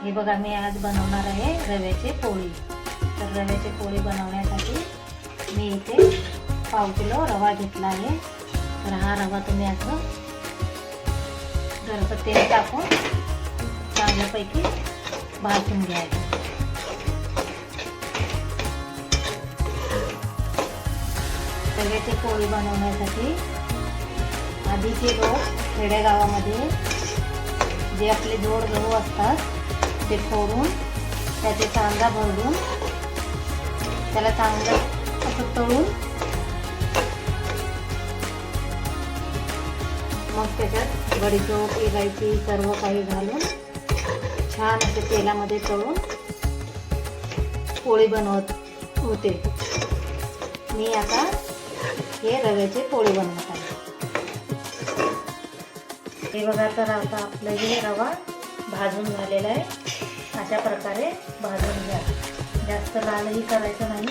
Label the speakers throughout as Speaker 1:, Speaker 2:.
Speaker 1: हे बघा, मी आज बनवणार आहे रव्याची पोळी. तर रव्याची पोळी बनवण्यासाठी मी इथे पाव किलो रवा घेतला आहे. तर हा रवा तुम्ही असं जरासं तेल टाकून चांगल्यापैकी भाजून घ्यायचं. रव्याची पोळी बनवण्यासाठी आधीचे लोक खेडेगावामध्ये जे आपले जोड गहू असतात ते फोडून त्याचे कांदा भरडून त्याला चांगलं असं तळून मग त्याच्यात बडीशोप, इलायची सर्व काही घालून छान असे तेलामध्ये तळून पोळी बनवत होते. मी आता हे रव्याची पोळी बनवत आहे. हे बघा, तर आता आपलं हे रवा भाजून झालेला आहे. अशा प्रकारे भाजून घ्या. जास्त लालही करायचं नाही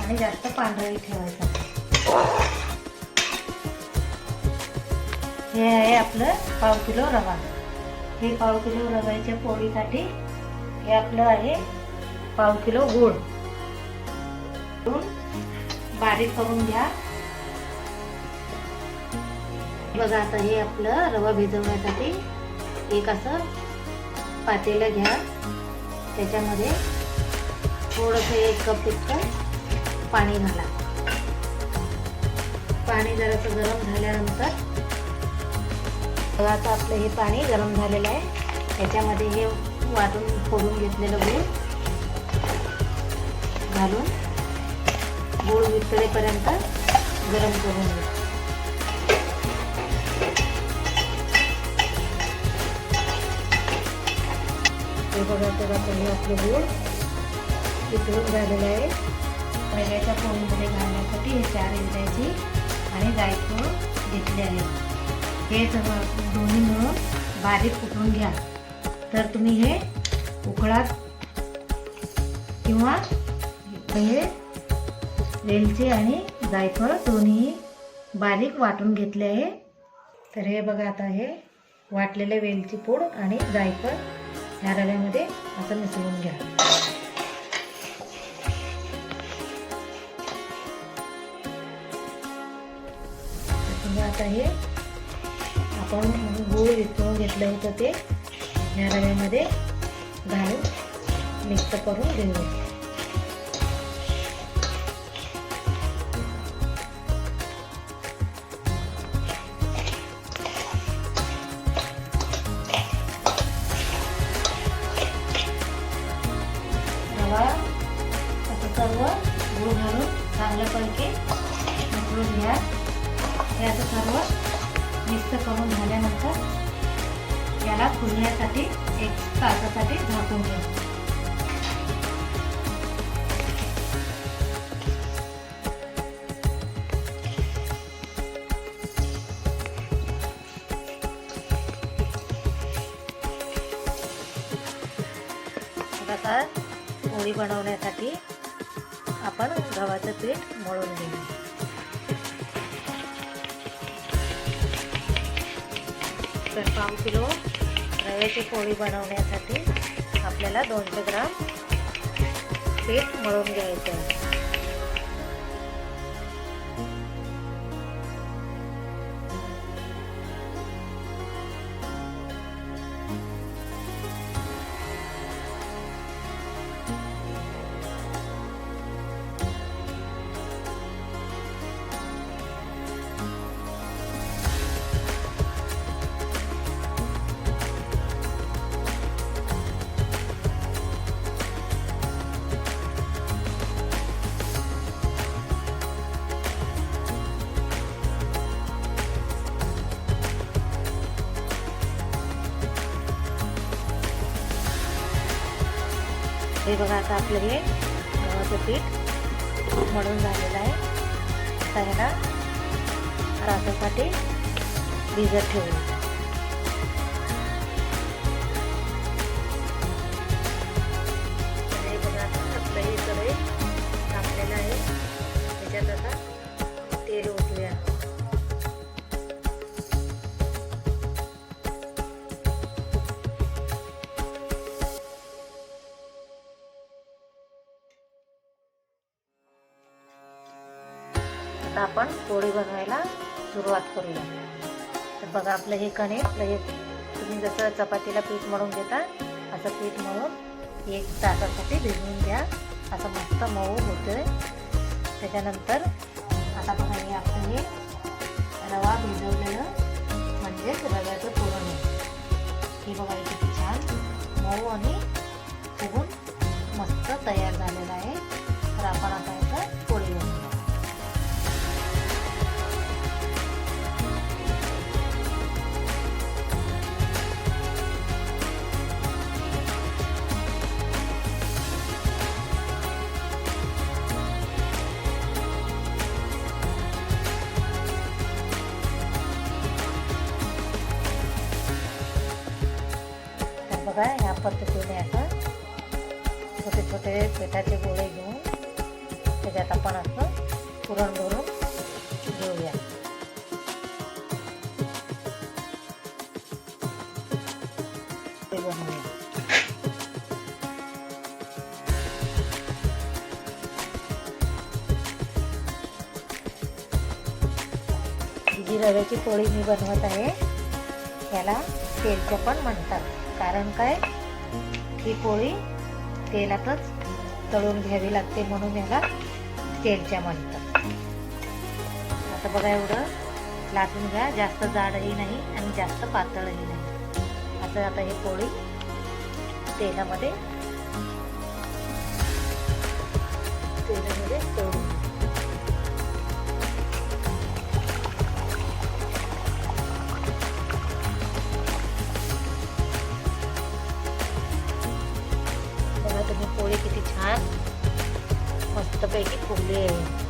Speaker 1: आणि जास्त पांढरही ठेवायचं नाही. हे आहे आपलं पाव किलो रवा. हे पाव किलो रव्याच्या पोळीसाठी हे आपलं आहे पाव किलो गूळ. बारीक करून घ्या. बघा, आता हे आपलं रवा भिजवण्यासाठी एक असं पातेलं घ्या. त्याच्यामध्ये थोडंसं 1 कप इतकं पाणी घाला. पाणी जरासं गरम झाल्यानंतर आता आपलं हे पाणी गरम झालेलं आहे. त्याच्यामध्ये हे वाटून फोडून घेतलेलं गूळ घालून गूळ वितळेपर्यंत गरम करून घ्या. हे बघा, तेव्हा हे आपले गूळ वितळून झालेलं आहे. रव्याच्या पोळीमध्ये घालण्यासाठी हे 4 इलायची आणि जायफळ घेतले आहे. हे दोन्ही मिळून बारीक कुटून घ्या. तर तुम्ही हे उकळात किंवा हे वेलची आणि जायफळ दोन्ही बारीक वाटून घेतले आहे. तर हे बघा, आता हे वाटलेले वेलची पूड आणि जायफळ ह्या रव्यामध्ये असं मिसळून घ्या. तुम्ही आता हे आपण गूळ वितळून घेतलं होतं ते ह्या रव्यामध्ये घालून मिक्स करून घेऊया. असं सर्व गूळ घालून चांगल्यापैकी मिसळून घ्या. हे असं सर्व मिक्स करून झाल्यानंतर याला फुलण्यासाठी 1 तासासाठी झाकून घ्या. आता पोळी बनवण्यासाठी आपण गव्हाचं पीठ मळून घेऊ. तर पाव किलो रव्याची पोळी बनवण्यासाठी आपल्याला 200 ग्राम पीठ मळून घ्यायचं आहे. हे बघा, आता आपलं हे गव्हाचं पीठ मळून झालेलं आहे. आता ह्याला रात्रीसाठी भिजत ठेवू. हे बघा, आपलं हे सगळे तापलेलं आहे. त्याच्यात आता तेल ओतूया. आता आपण पोळी बनवायला सुरुवात करूया. तर बघा आपलं हे कणिक, हे तुम्ही जसं चपातीला पीठ मळून घेता असं पीठ मळून 1 तासासाठी भिजवून घ्या. असं मस्त मऊ होतं. त्याच्यानंतर आता बघा हे आपलं हे रवा भिजवलेलं म्हणजेच रव्याचं पुरण आहे. हे बघा किती छान मऊ आणि फुगून मस्त तयार झालेलं आहे. तर आपण आता याचं पोळी बनवूया. बघा ह्या पद्धतीने असं छोटे छोटे पिठाचे गोळे घेऊन त्याच्यात आपण असं पुरण भरून घेऊया. ते बनवूया. जी रव्याची पोळी मी बनवत आहे याला तेलच्या पण म्हणतात. कारण काय, ही पोळी तेलातच तळून घ्यावी लागते म्हणून याला तेलच्या म्हणतात. आता बघा एवढं लाटून घ्या. जास्त जाडही नाही आणि जास्त पातळही नाही. असं आता ही पोळी तेलामध्ये तळून तुम्ही पोळी किती छान मस्तपैकी फुगली आहे.